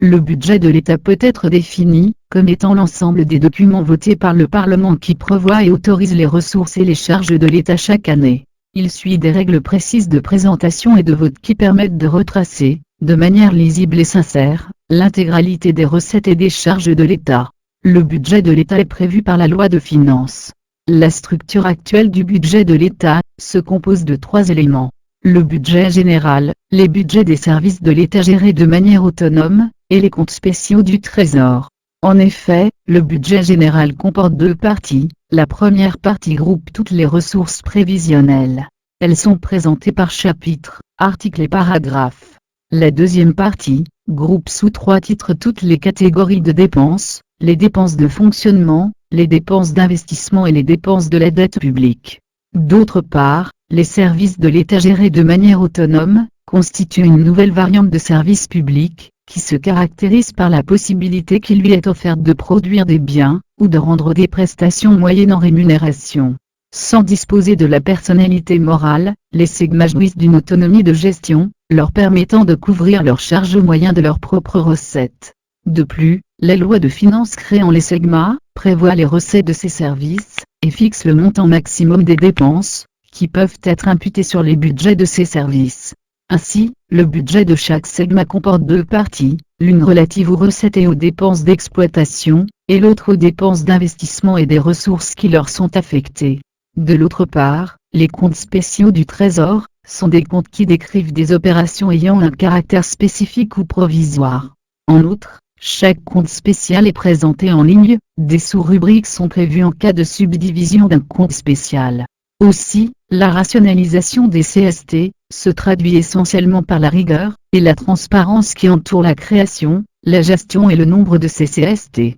Le budget de l'État peut être défini comme étant l'ensemble des documents votés par le Parlement qui prévoient et autorisent les ressources et les charges de l'État chaque année. Il suit des règles précises de présentation et de vote qui permettent de retracer, de manière lisible et sincère, l'intégralité des recettes et des charges de l'État. Le budget de l'État est prévu par la loi de finances. La structure actuelle du budget de l'État se compose de 3 éléments. Le budget général, les budgets des services de l'État gérés de manière autonome, et les comptes spéciaux du Trésor. En effet, le budget général comporte 2 parties. La première partie groupe toutes les ressources prévisionnelles. Elles sont présentées par chapitre, article et paragraphe. La deuxième partie groupe sous 3 titres toutes les catégories de dépenses, les dépenses de fonctionnement, les dépenses d'investissement et les dépenses de la dette publique. D'autre part, les services de l'État gérés de manière autonome constituent une nouvelle variante de service public, qui se caractérise par la possibilité qui lui est offerte de produire des biens, ou de rendre des prestations moyennant rémunération. Sans disposer de la personnalité morale, les SEGMA jouissent d'une autonomie de gestion, leur permettant de couvrir leurs charges au moyen de leurs propres recettes. De plus, la loi de finances créant les SEGMA prévoit les recettes de ces services, et fixe le montant maximum des dépenses, qui peuvent être imputées sur les budgets de ces services. Ainsi, le budget de chaque SEGMA comporte 2 parties, l'une relative aux recettes et aux dépenses d'exploitation, et l'autre aux dépenses d'investissement et des ressources qui leur sont affectées. De l'autre part, les comptes spéciaux du Trésor sont des comptes qui décrivent des opérations ayant un caractère spécifique ou provisoire. En outre, chaque compte spécial est présenté en ligne, des sous-rubriques sont prévues en cas de subdivision d'un compte spécial. Aussi, la rationalisation des CST se traduit essentiellement par la rigueur et la transparence qui entourent la création, la gestion et le nombre de ces CST.